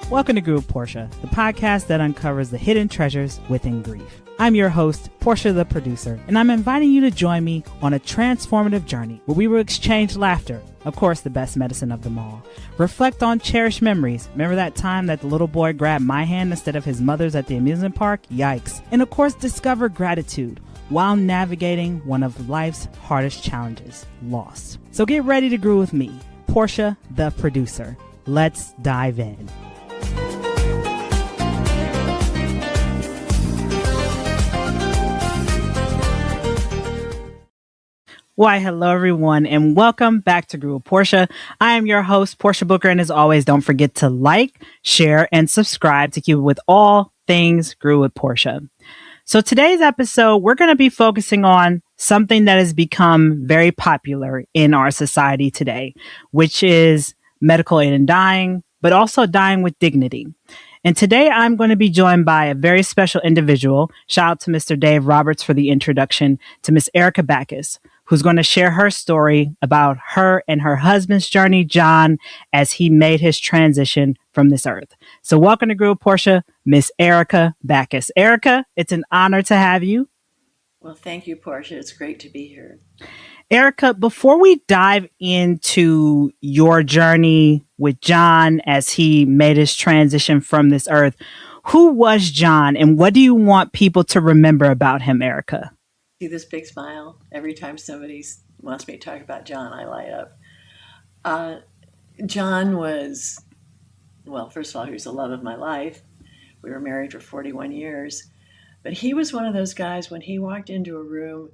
Welcome to Groove Portia, the podcast that uncovers the hidden treasures within grief. I'm your host, Portia the producer, and I'm inviting you to join me on a transformative journey where we will exchange laughter, of course the best medicine of them all, reflect on cherished memories. Remember that time that the little boy grabbed my hand instead of his mother's at the amusement park? Yikes. And of course discover gratitude while navigating one of life's hardest challenges, loss. So get ready to groove with me, Portia the producer. Let's dive in. Why, hello everyone, and welcome back to Groove with Portia. I am your host, Portia Booker, and as always, don't forget to like, share, and subscribe to keep it with all things Groove with Portia. So today's episode, we're going to be focusing on something that has become very popular in our society today, which is medical aid in dying, but also dying with dignity. And today I'm going to be joined by a very special individual. Shout out to Mr. Dave Roberts for the introduction, to Miss Erica Baccus, who's going to share her story about her and her husband's journey, John, as he made his transition from this earth. So welcome to Groove Portia, Miss Erica Baccus. Erica, it's an honor to have you. Well, thank you, Portia. It's great to be here. Erica, before we dive into your journey with John as he made his transition from this earth, who was John and what do you want people to remember about him, Erica? See this big smile every time somebody wants me to talk about John, I light up. John was, well, first of all, he was the love of my life. We were married for 41 years. But he was one of those guys, when he walked into a room,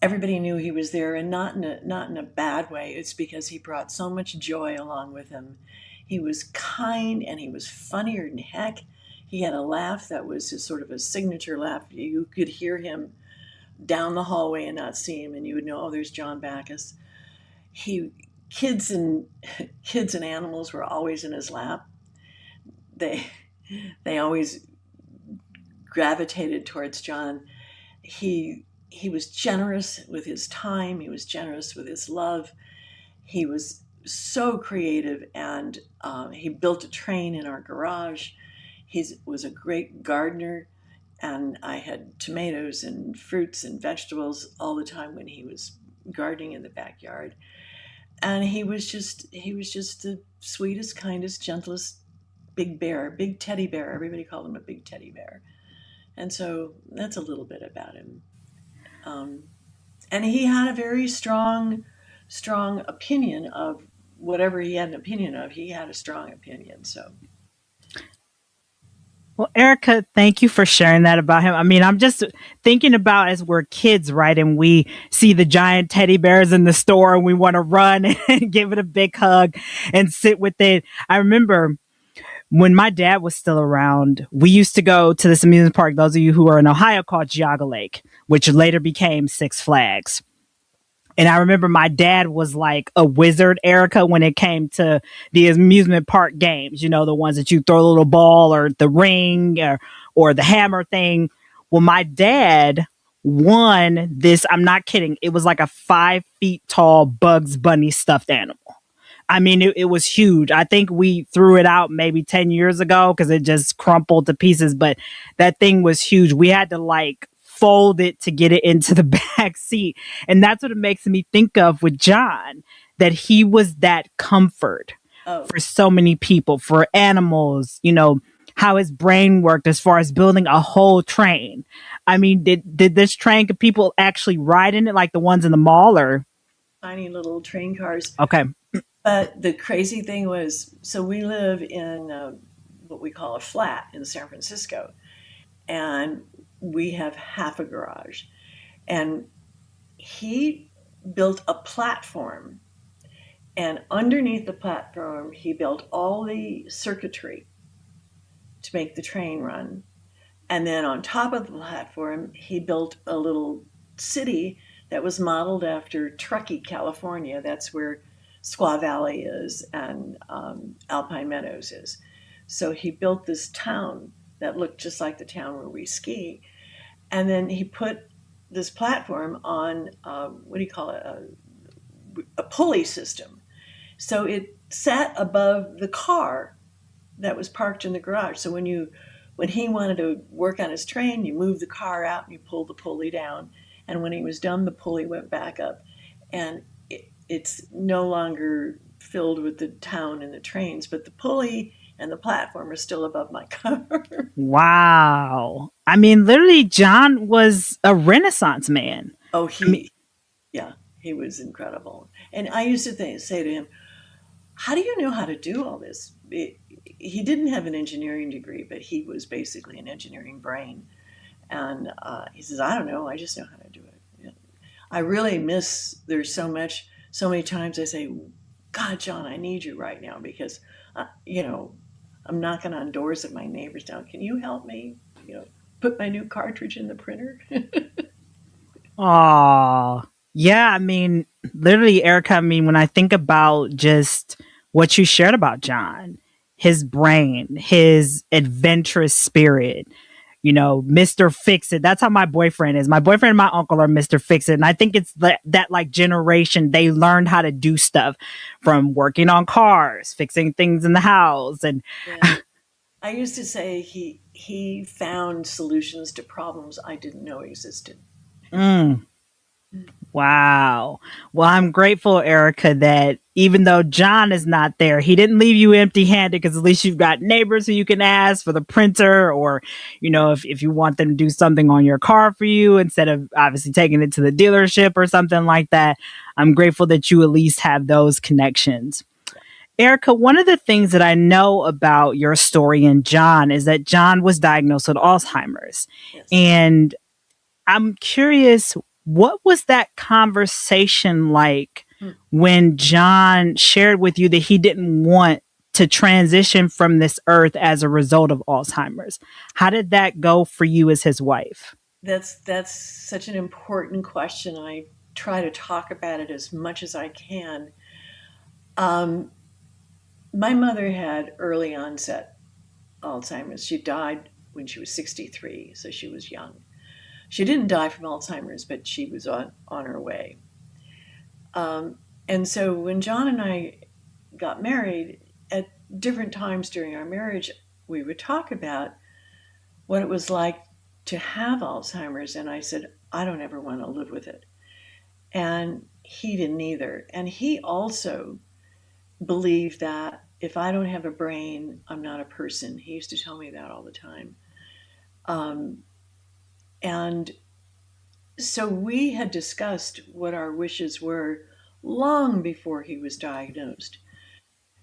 everybody knew he was there, and not in a bad way. It's because he brought so much joy along with him. He was kind and he was funnier than heck. He had a laugh that was just sort of a signature laugh. You could hear him down the hallway and not see him, and you would know, oh, there's John Baccus. Kids and animals were always in his lap. They always gravitated towards John. He was generous with his time. He was generous with his love. He was so creative, and he built a train in our garage. He was a great gardener, and I had tomatoes and fruits and vegetables all the time when he was gardening in the backyard. And he was just the sweetest, kindest, gentlest big teddy bear. Everybody called him a big teddy bear. And so that's a little bit about him. And he had a very strong opinion of whatever he had an opinion of. He had a strong opinion. So. Well, Erica, thank you for sharing that about him. I mean, I'm just thinking about as we're kids, right? And we see the giant teddy bears in the store and we want to run and give it a big hug and sit with it. I remember when my dad was still around, we used to go to this amusement park, those of you who are in Ohio, called Geauga Lake, which later became Six Flags. And I remember my dad was like a wizard, Erica, when it came to the amusement park games, you know, the ones that you throw a little ball or the ring or the hammer thing. Well, my dad won this. I'm not kidding. It was like a 5 feet tall Bugs Bunny stuffed animal. I mean, it was huge. I think we threw it out maybe 10 years ago because it just crumpled to pieces. But that thing was huge. We had to like fold it to get it into the back seat. And that's what it makes me think of with John, that he was that comfort for so many people, for animals, you know, how his brain worked as far as building a whole train. I mean, did this train, could people actually ride in it like the ones in the mall or? Tiny little train cars. Okay. But the crazy thing was, so we live in what we call a flat in San Francisco, and we have half a garage. And he built a platform, and underneath the platform, he built all the circuitry to make the train run. And then on top of the platform, he built a little city that was modeled after Truckee, California. That's where Squaw Valley is and Alpine Meadows is. So he built this town that looked just like the town where we ski. And then he put this platform on, a pulley system. So it sat above the car that was parked in the garage. So when he wanted to work on his train, you moved the car out and you pulled the pulley down. And when he was done, the pulley went back up. And it's no longer filled with the town and the trains, but the pulley and the platform are still above my car. Wow. I mean, literally, John was a Renaissance man. Oh, I mean, yeah, he was incredible. And I used to say to him, how do you know how to do all this? He didn't have an engineering degree, but he was basically an engineering brain. And he says, I don't know, I just know how to do it. Yeah. I really miss, so many times I say, God, John, I need you right now because, I'm knocking on doors of my neighbors now. Can you help me, put my new cartridge in the printer? aw. Yeah, I mean, literally, Erica, I mean, when I think about just what you shared about John, his brain, his adventurous spirit, Mr. Fix It. That's how my boyfriend is. My boyfriend and my uncle are Mr. Fix It. And I think it's that like generation, they learned how to do stuff from working on cars, fixing things in the house. And Yeah. I used to say he found solutions to problems I didn't know existed. mm, wow. Well, I'm grateful, Erica, that even though John is not there, he didn't leave you empty handed because at least you've got neighbors who you can ask for the printer or, if you want them to do something on your car for you instead of obviously taking it to the dealership or something like that. I'm grateful that you at least have those connections. Erica, one of the things that I know about your story and John is that John was diagnosed with Alzheimer's. Yes. And I'm curious, what was that conversation like Hmm. when John shared with you that he didn't want to transition from this earth as a result of Alzheimer's? How did that go for you as his wife? That's such an important question. I try to talk about it as much as I can. Um, my mother had early onset Alzheimer's. She died when she was 63, so she was young. She didn't die from Alzheimer's, but she was on her way. Um, and so when John and I got married, at different times during our marriage, we would talk about what it was like to have Alzheimer's. And I said, I don't ever want to live with it. And he didn't either. And he also believed that if I don't have a brain, I'm not a person. He used to tell me that all the time. Um, and so we had discussed what our wishes were long before he was diagnosed.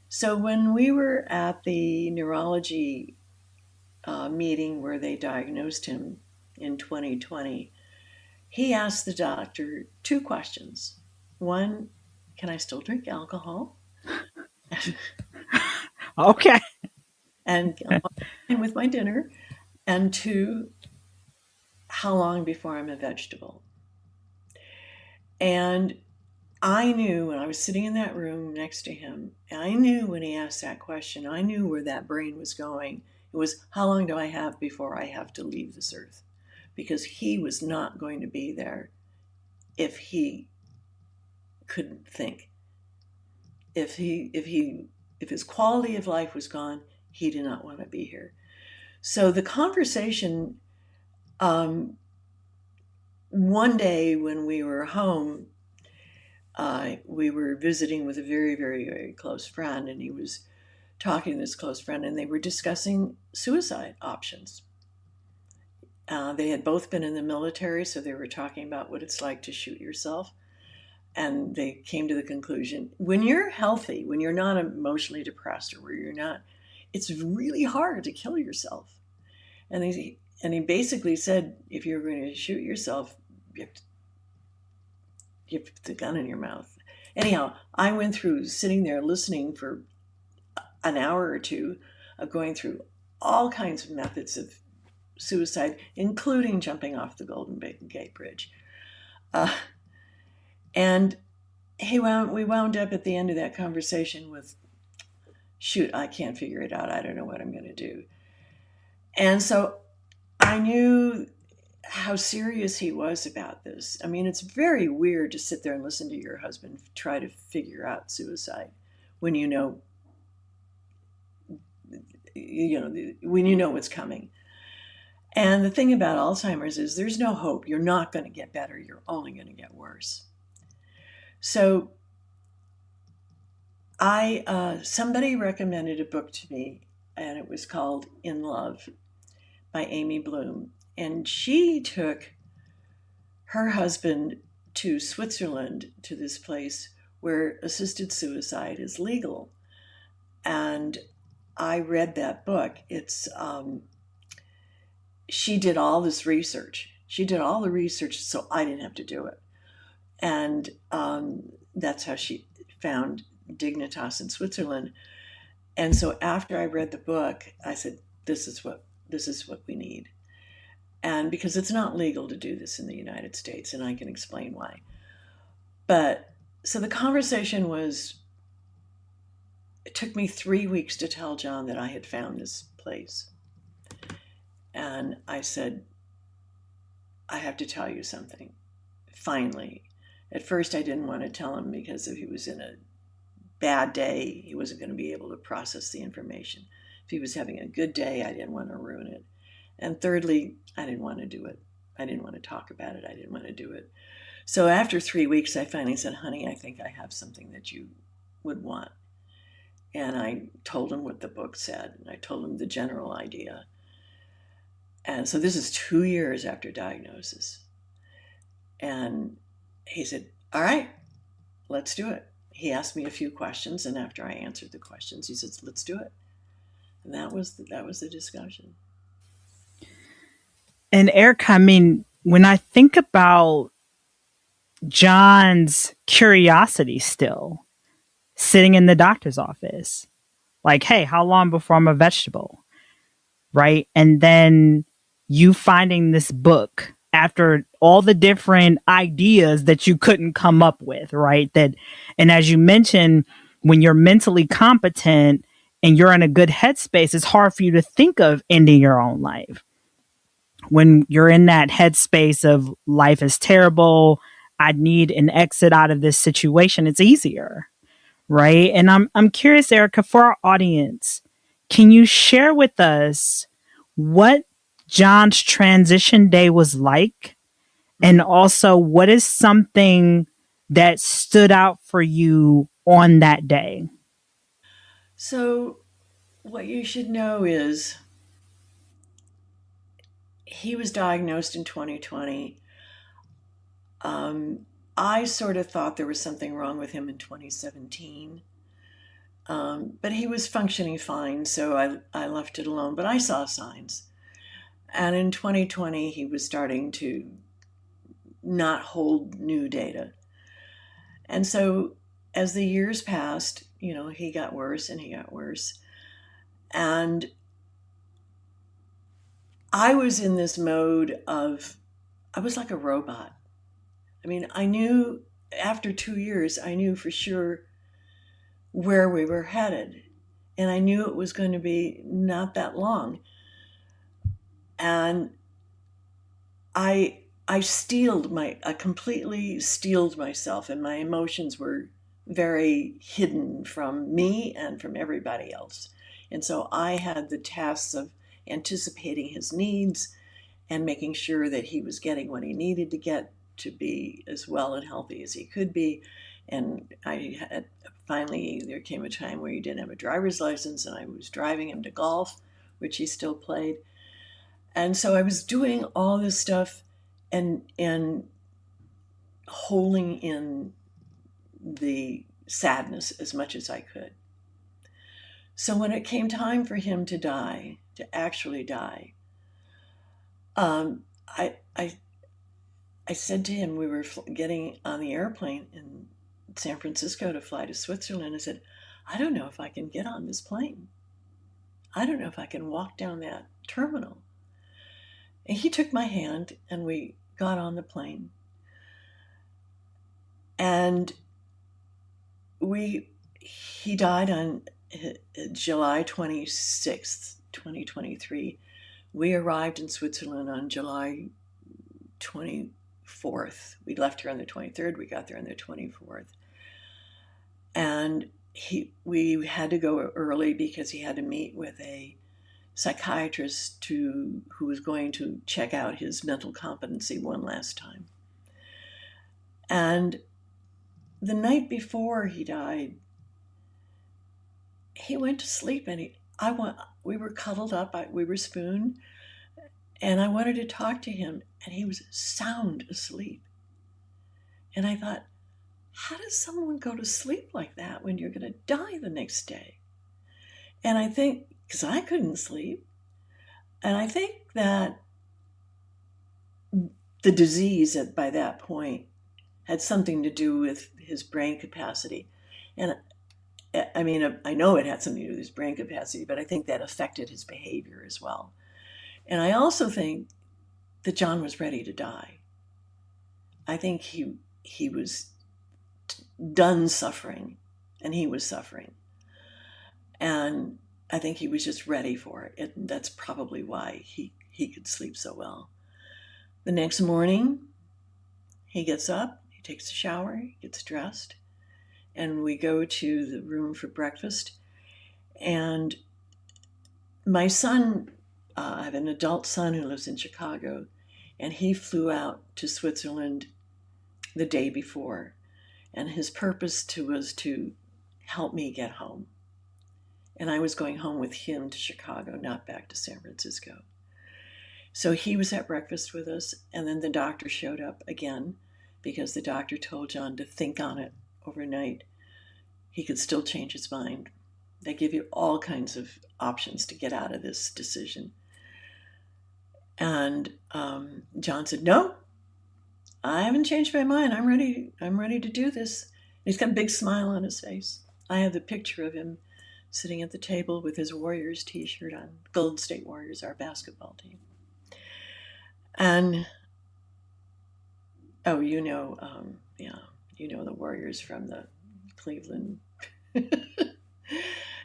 So when we were at the neurology meeting where they diagnosed him in 2020, he asked the doctor two questions. One, can I still drink alcohol? Okay. And with my dinner. And two, how long before I'm a vegetable? And I knew when I was sitting in that room next to him, I knew when he asked that question, I knew where that brain was going. It was, how long do I have before I have to leave this earth? Because he was not going to be there if he couldn't think. If his quality of life was gone, he did not want to be here. So the conversation, one day when we were home, we were visiting with a very, very, very close friend, and he was talking to this close friend, and they were discussing suicide options. They had both been in the military, so they were talking about what it's like to shoot yourself. And they came to the conclusion, when you're healthy, when you're not emotionally depressed or where you're not, it's really hard to kill yourself. And he basically said, if you're going to shoot yourself, you have to put the gun in your mouth. Anyhow, I went through sitting there listening for an hour or two of going through all kinds of methods of suicide, including jumping off the Golden Gate Bridge. And we wound up at the end of that conversation with, shoot, I can't figure it out. I don't know what I'm going to do. And so I knew how serious he was about this. I mean, it's very weird to sit there and listen to your husband try to figure out suicide when you know when you know what's coming. And the thing about Alzheimer's is there's no hope. You're not going to get better. You're only going to get worse. So somebody recommended a book to me, and it was called In Love by Amy Bloom. And she took her husband to Switzerland, to this place where assisted suicide is legal. And I read that book. She did all this research. She did all the research so I didn't have to do it. And that's how she found Dignitas in Switzerland. And so after I read the book, I said, this is what we need. And because it's not legal to do this in the United States, and I can explain why. But so the conversation it took me 3 weeks to tell John that I had found this place. And I said, I have to tell you something. Finally. At first I didn't want to tell him because if he was in a bad day, he wasn't going to be able to process the information. If he was having a good day, I didn't want to ruin it. And thirdly, I didn't want to do it. I didn't want to talk about it. I didn't want to do it. So after 3 weeks, I finally said, honey, I think I have something that you would want. And I told him what the book said, and I told him the general idea. And so this is 2 years after diagnosis. And he said, all right, let's do it. He asked me a few questions, and after I answered the questions, he said, let's do it. And that was the discussion. And Erica, I mean, when I think about John's curiosity still sitting in the doctor's office, like, hey, how long before I'm a vegetable? Right. And then you finding this book after all the different ideas that you couldn't come up with. Right. And as you mentioned, when you're mentally competent and you're in a good headspace, it's hard for you to think of ending your own life. When you're in that headspace of life is terrible, I need an exit out of this situation, it's easier. Right. And I'm curious, Erica, for our audience, can you share with us what John's transition day was like? And also, what is something that stood out for you on that day? So what you should know is he was diagnosed in 2020. I sort of thought there was something wrong with him in 2017. But he was functioning fine, so I left it alone. But I saw signs. And in 2020, he was starting to not hold new data. And so as the years passed, he got worse and he got worse. And I was in this mode I was like a robot. I mean, I knew after 2 years, I knew for sure where we were headed. And I knew it was going to be not that long. And I completely steeled myself, and my emotions were very hidden from me and from everybody else. And so I had the tasks of anticipating his needs and making sure that he was getting what he needed to get to be as well and healthy as he could be. And finally, there came a time where he didn't have a driver's license, and I was driving him to golf, which he still played. And so I was doing all this stuff and holding in the sadness as much as I could. So when it came time for him to die, to actually die, I said to him, we were getting on the airplane in San Francisco to fly to Switzerland. I said, I don't know if I can get on this plane. I don't know if I can walk down that terminal. And he took my hand and we got on the plane. And he died on July 26th, 2023. We arrived in Switzerland on July 24th. We left here on the 23rd. We got there on the 24th. And we had to go early because he had to meet with a psychiatrist who was going to check out his mental competency one last time. And the night before he died, he went to sleep, and we were cuddled up, we were spooned, and I wanted to talk to him, and he was sound asleep. And I thought, how does someone go to sleep like that when you're going to die the next day? And I think, because I couldn't sleep, and I think that the disease by that point had something to do with his brain capacity. And I mean, I know it had something to do with his brain capacity, but I think that affected his behavior as well. And I also think that John was ready to die. I think he was done suffering, and he was suffering. And I think he was just ready for it. And that's probably why he could sleep so well. The next morning, he gets up, he takes a shower, he gets dressed, and we go to the room for breakfast. And my son, I have an adult son who lives in Chicago, and he flew out to Switzerland the day before. And his purpose was to help me get home. And I was going home with him to Chicago, not back to San Francisco. So he was at breakfast with us, and then the doctor showed up again because the doctor told John to think on it overnight. He could still change his mind. They give you all kinds of options to get out of this decision. And John said, no, I haven't changed my mind. I'm ready to do this. And he's got a big smile on his face. I have the picture of him sitting at the table with his Warriors t-shirt on. Golden State Warriors, our basketball team. And, you know the Warriors from the Cleveland.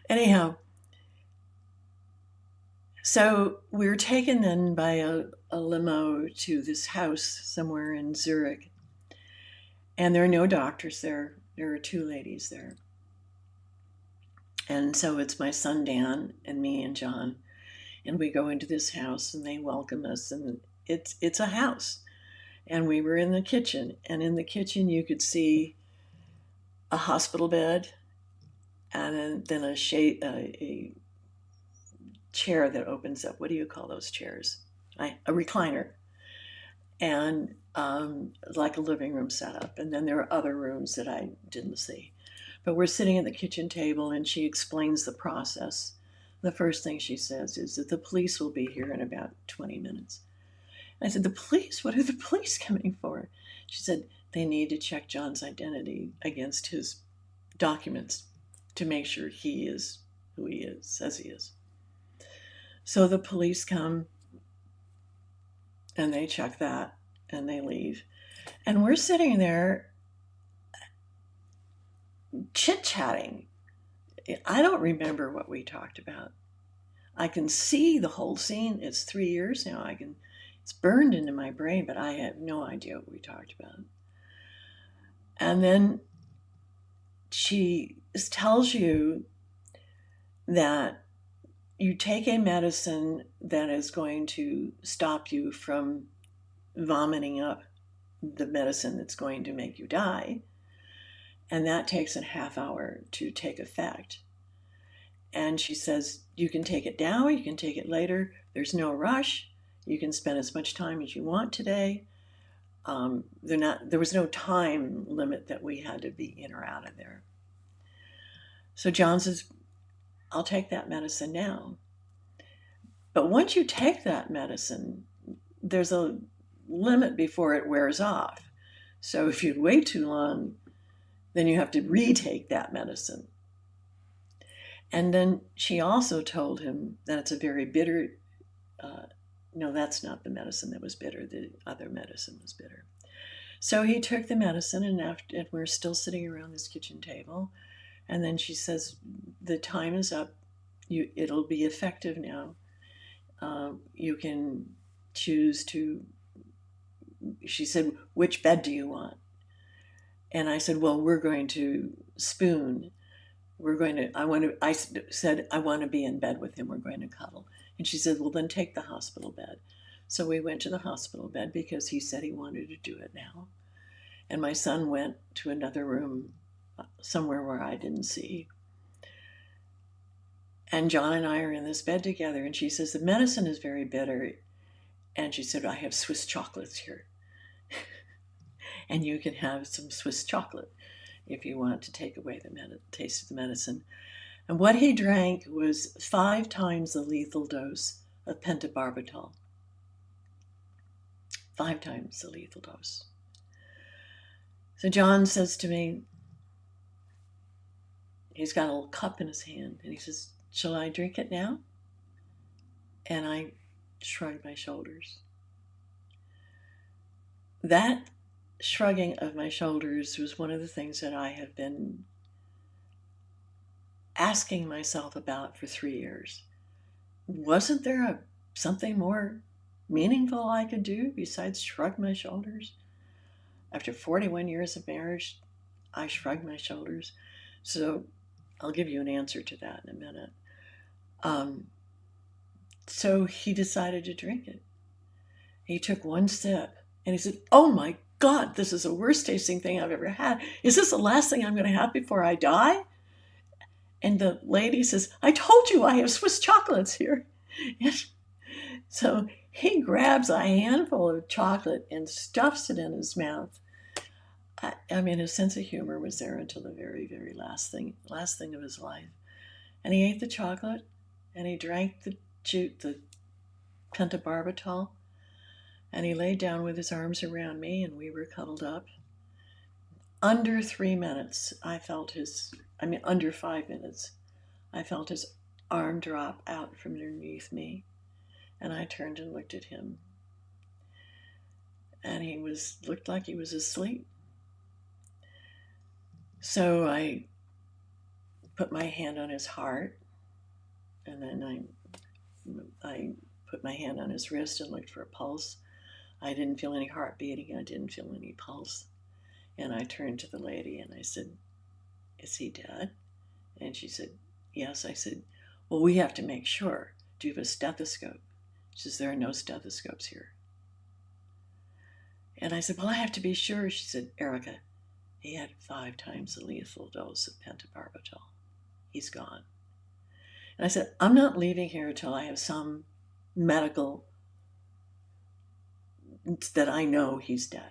Anyhow, so we were taken then by a limo to this house somewhere in Zurich. And there are no doctors there. There are two ladies there. And so it's my son Dan and me and John. And we go into this house, and they welcome us, and it's a house. And we were in the kitchen, and in the kitchen you could see a hospital bed, and then a chair that opens up. What do you call those chairs? A recliner. And like a living room setup. And then there are other rooms that I didn't see. But we're sitting at the kitchen table, and she explains the process. The first thing she says is that the police will be here in about 20 minutes. I said, the police? What are the police coming for? She said, they need to check John's identity against his documents to make sure he is who he is, says he is. So the police come, and they check that, and they leave. And we're sitting there chit-chatting. I don't remember what we talked about. I can see the whole scene. It's 3 years now. It's burned into my brain, but I have no idea what we talked about. And then she tells you that you take a medicine that is going to stop you from vomiting up the medicine that's going to make you die. And that takes a half hour to take effect. And she says, you can take it now, you can take it later. There's no rush. You can spend as much time as you want today. There was no time limit that we had to be in or out of there. So John says, I'll take that medicine now. But once you take that medicine, there's a limit before it wears off. So if you wait too long, then you have to retake that medicine. And then she also told him that it's a very bitter, no, that's not the medicine that was bitter. The other medicine was bitter. So he took the medicine, and we're still sitting around this kitchen table. And then she says, the time is up. It'll be effective now. You can choose to, she said, which bed do you want? And I said, well, we're going to spoon. I said, I want to be in bed with him. We're going to cuddle. And she said, well, then take the hospital bed. So we went to the hospital bed because he said he wanted to do it now. And my son went to another room somewhere where I didn't see. And John and I are in this bed together. And she says, the medicine is very bitter. And she said, I have Swiss chocolates here. And you can have some Swiss chocolate if you want to take away the taste of the medicine. And what he drank was 5 times the lethal dose of pentobarbital. 5 times the lethal dose. So John says to me, he's got a little cup in his hand, and he says, shall I drink it now? And I shrugged my shoulders. That shrugging of my shoulders was one of the things that I have been asking myself about for 3 years. Wasn't there something more meaningful I could do besides shrug my shoulders? After 41 years of marriage, I shrugged my shoulders. So I'll give you an answer to that in a minute. So he decided to drink it. He took 1 sip and he said, oh my God, this is the worst tasting thing I've ever had. Is this the last thing I'm going to have before I die? And the lady says, I told you I have Swiss chocolates here. And so he grabs a handful of chocolate and stuffs it in his mouth. I mean, his sense of humor was there until the very, very last thing of his life. And he ate the chocolate and he drank the pentobarbital. And he laid down with his arms around me and we were cuddled up. Under 3 minutes, under 5 minutes, I felt his arm drop out from underneath me. And I turned and looked at him. And he looked like he was asleep. So I put my hand on his heart. And then I put my hand on his wrist and looked for a pulse. I didn't feel any heart beating. I didn't feel any pulse. And I turned to the lady and I said, is he dead? And she said, yes. I said, well, we have to make sure. Do you have a stethoscope? She says, there are no stethoscopes here. And I said, well, I have to be sure. She said, Erica, he had 5 times the lethal dose of pentobarbital. He's gone. And I said, I'm not leaving here until I have some medical that I know he's dead.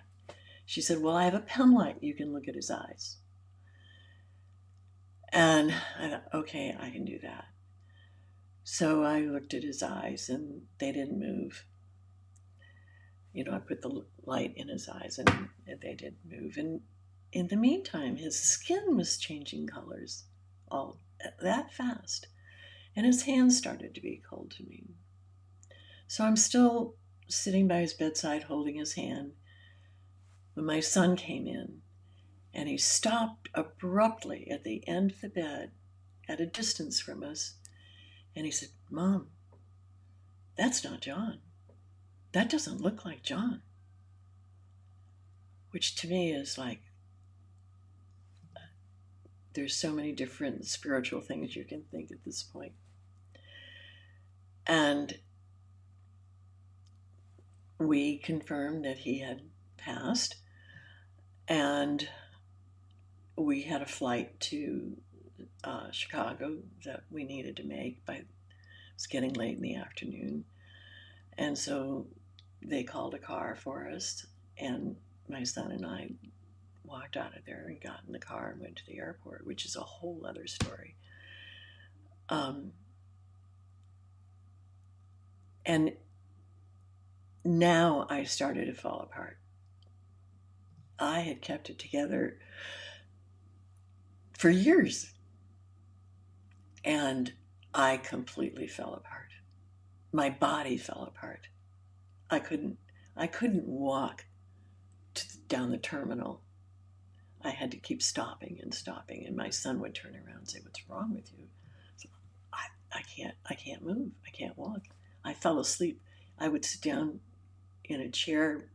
She said, well, I have a pen light. You can look at his eyes. And I thought, okay, I can do that. So I looked at his eyes and they didn't move. I put the light in his eyes and they didn't move. And in the meantime, his skin was changing colors all that fast. And his hands started to be cold to me. So I'm still sitting by his bedside holding his hand when my son came in. And he stopped abruptly at the end of the bed at a distance from us. And he said, Mom, that's not John. That doesn't look like John. Which to me is like, there's so many different spiritual things you can think at this point. And we confirmed that he had passed. And we had a flight to Chicago that we needed to make. It was getting late in the afternoon. And so they called a car for us. And my son and I walked out of there and got in the car and went to the airport, which is a whole other story. And now I started to fall apart. I had kept it together for years. And I completely fell apart. My body fell apart. I couldn't walk down the terminal. I had to keep stopping, and my son would turn around and say, "What's wrong with you?" So I can't move. I can't walk. I fell asleep. I would sit down in a chair.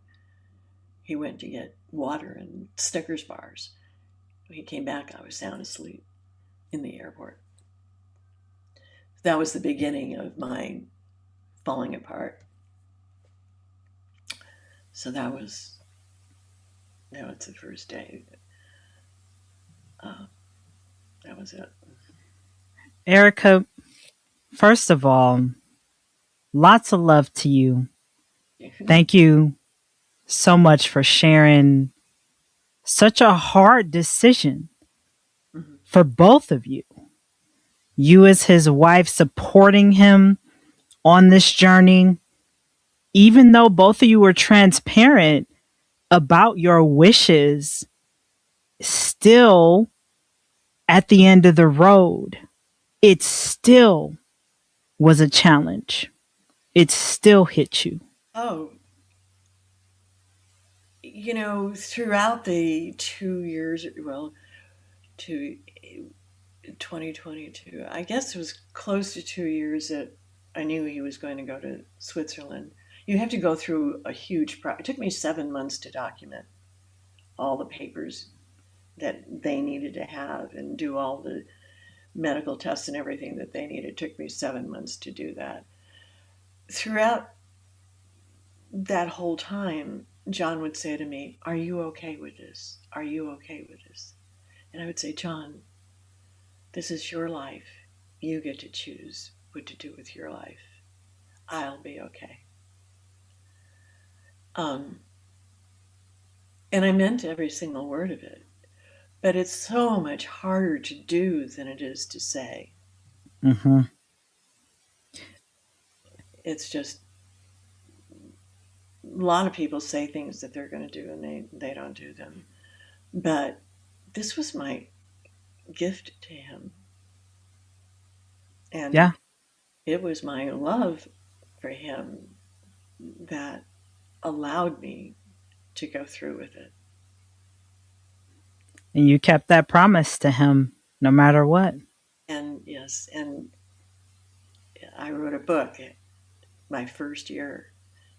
He went to get water and Snickers bars. When he came back, I was sound asleep in the airport. That was the beginning of my falling apart. So that was the first day. That was it. Erica, first of all, lots of love to you. Thank you so much for sharing such a hard decision for both of you. You, as his wife, supporting him on this journey, even though both of you were transparent about your wishes, still at the end of the road, it still was a challenge. It still hit you. Oh, throughout the 2 years, well, to 2022, I guess it was close to 2 years that I knew he was going to go to Switzerland. You have to go through a huge it took me 7 months to document all the papers that they needed to have and do all the medical tests and everything that they needed. It took me 7 months to do that. Throughout that whole time, John would say to me, "Are you okay with this? Are you okay with this?" And I would say, "John, this is your life. You get to choose what to do with your life. I'll be okay." And I meant every single word of it. But it's so much harder to do than it is to say. Mm-hmm. It's just, a lot of people say things that they're going to do and they don't do them. But this was my gift to him. And yeah, it was my love for him that allowed me to go through with it. and you kept that promise to him no matter what. And yes, and I wrote a book my first year,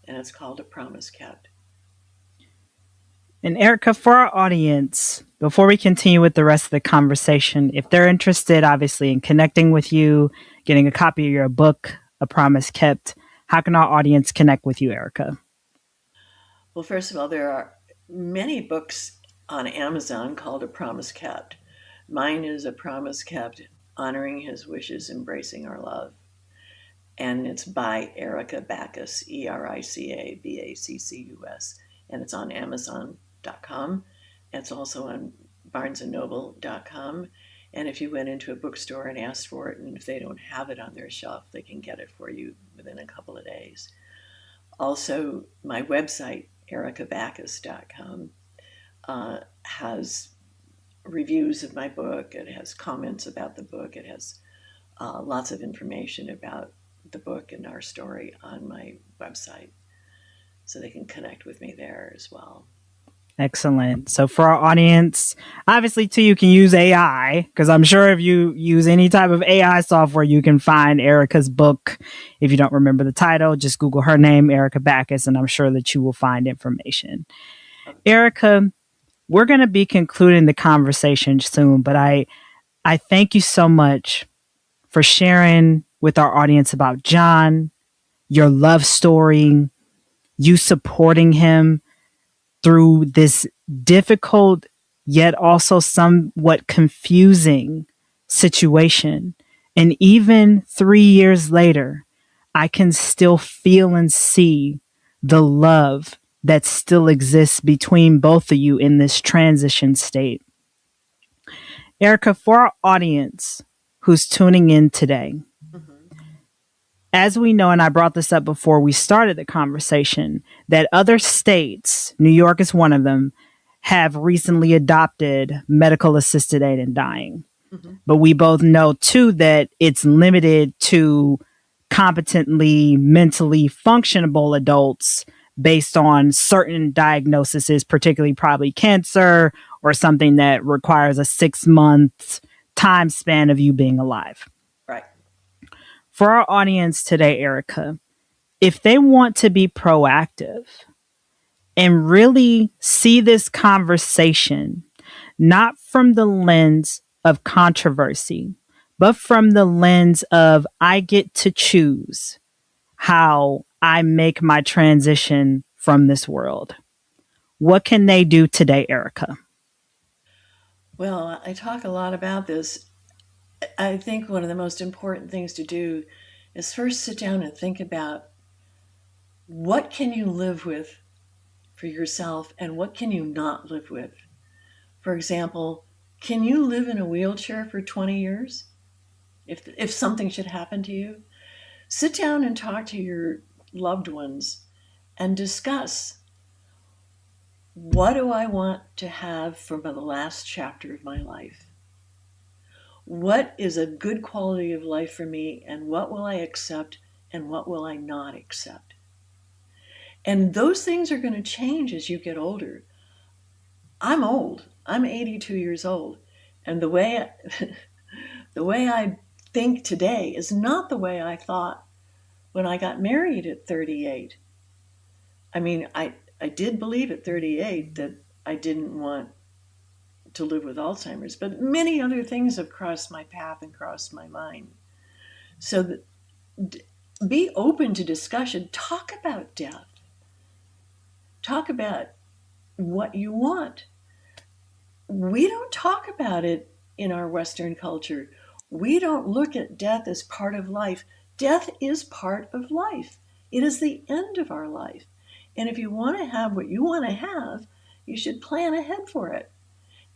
and it's called A Promise Kept. And Erica, for our audience, before we continue with the rest of the conversation, if they're interested, obviously, in connecting with you, getting a copy of your book, A Promise Kept, how can our audience connect with you, Erica? Well, first of all, there are many books on Amazon called A Promise Kept. Mine is A Promise Kept, Honoring His Wishes, Embracing Our Love. And it's by Erica Baccus, EricaBaccus. And it's on Amazon.com. It's also on BarnesandNoble.com. And if you went into a bookstore and asked for it, and if they don't have it on their shelf, they can get it for you within a couple of days. Also, my website, ericabacus.com, has reviews of my book. It has comments about the book. It has lots of information about the book and our story on my website. So they can connect with me there as well. Excellent. So for our audience, obviously too, you can use AI, because I'm sure if you use any type of AI software, you can find Erica's book. If you don't remember the title, just Google her name, Erica Baccus, and I'm sure that you will find information. Erica, we're going to be concluding the conversation soon, but I thank you so much for sharing with our audience about John, your love story, you supporting him through this difficult yet also somewhat confusing situation. And even 3 years later, I can still feel and see the love that still exists between both of you in this transition state. Erica, for our audience who's tuning in today, as we know, and I brought this up before we started the conversation, that other states, New York is one of them, have recently adopted medical assisted aid in dying. But we both know, too, that it's limited to competently, mentally functionable adults based on certain diagnoses, particularly probably cancer or something that requires a 6-month time span of you being alive. Right. For our audience today, Erica, if they want to be proactive and really see this conversation not from the lens of controversy, but from the lens of I get to choose how I make my transition from this world. What can they do today, Erica? Well, I talk a lot about this. I think one of the most important things to do is first sit down and think about what can you live with for yourself and what can you not live with. For example, can you live in a wheelchair for 20 years if something should happen to you? Sit down and talk to your loved ones and discuss, what do I want to have for the last chapter of my life? What is a good quality of life for me, and what will I accept and what will I not accept? And those things are going to change as you get older. I'm old. I'm 82 years old. And the way I think today is not the way I thought when I got married at 38. I mean, I did believe at 38 that I didn't want to live with Alzheimer's, but many other things have crossed my path and crossed my mind. So be open to discussion. Talk about death. Talk about what you want. We don't talk about it in our Western culture. We don't look at death as part of life. Death is part of life. It is the end of our life. And if you want to have what you want to have, you should plan ahead for it.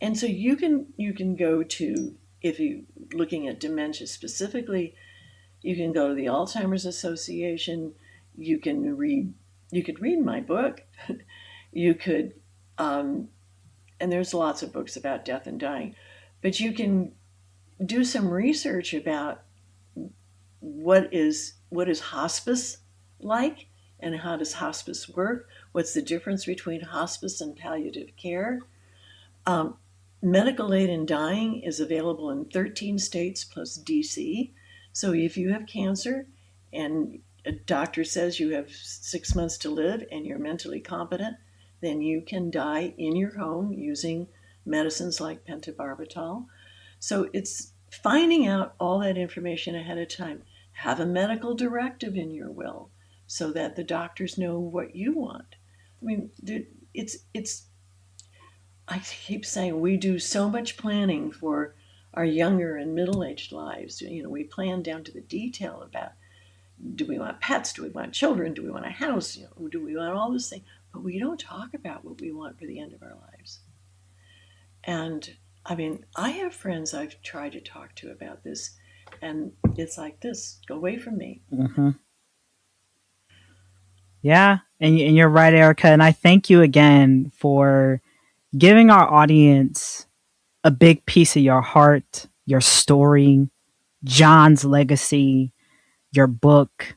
And so you can go to, if you're looking at dementia specifically, you can go to the Alzheimer's Association. You could read my book. You could, and there's lots of books about death and dying, but you can do some research about what is hospice like, and how does hospice work? What's the difference between hospice and palliative care? Medical aid in dying is available in 13 states plus DC. So if you have cancer and a doctor says you have 6 months to live and you're mentally competent, then you can die in your home using medicines like pentobarbital. So it's finding out all that information ahead of time. Have a medical directive in your will so that the doctors know what you want. I mean, I keep saying we do so much planning for our younger and middle-aged lives. We plan down to the detail about, do we want pets? Do we want children? Do we want a house? Do we want all this thing? But we don't talk about what we want for the end of our lives. And I mean, I have friends I've tried to talk to about this, and it's like this: go away from me. Mm-hmm. Yeah, and you're right, Erica. And I thank you again for giving our audience a big piece of your heart, your story, John's legacy, your book,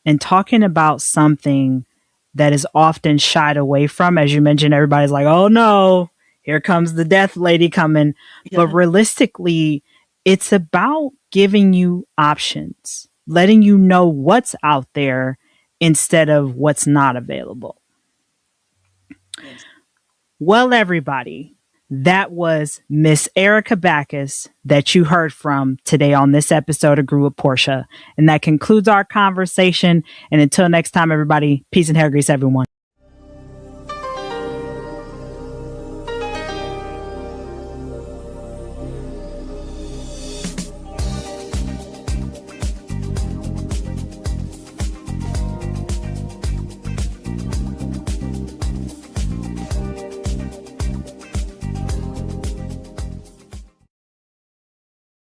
and talking about something that is often shied away from. As you mentioned, everybody's like, oh no, here comes the death lady coming. Yeah. But realistically, it's about giving you options, letting you know what's out there instead of what's not available. Yes. Well, everybody, that was Miss Erica Baccus that you heard from today on this episode of Grew with Portia. And that concludes our conversation. And until next time, everybody, peace and hair grease, everyone.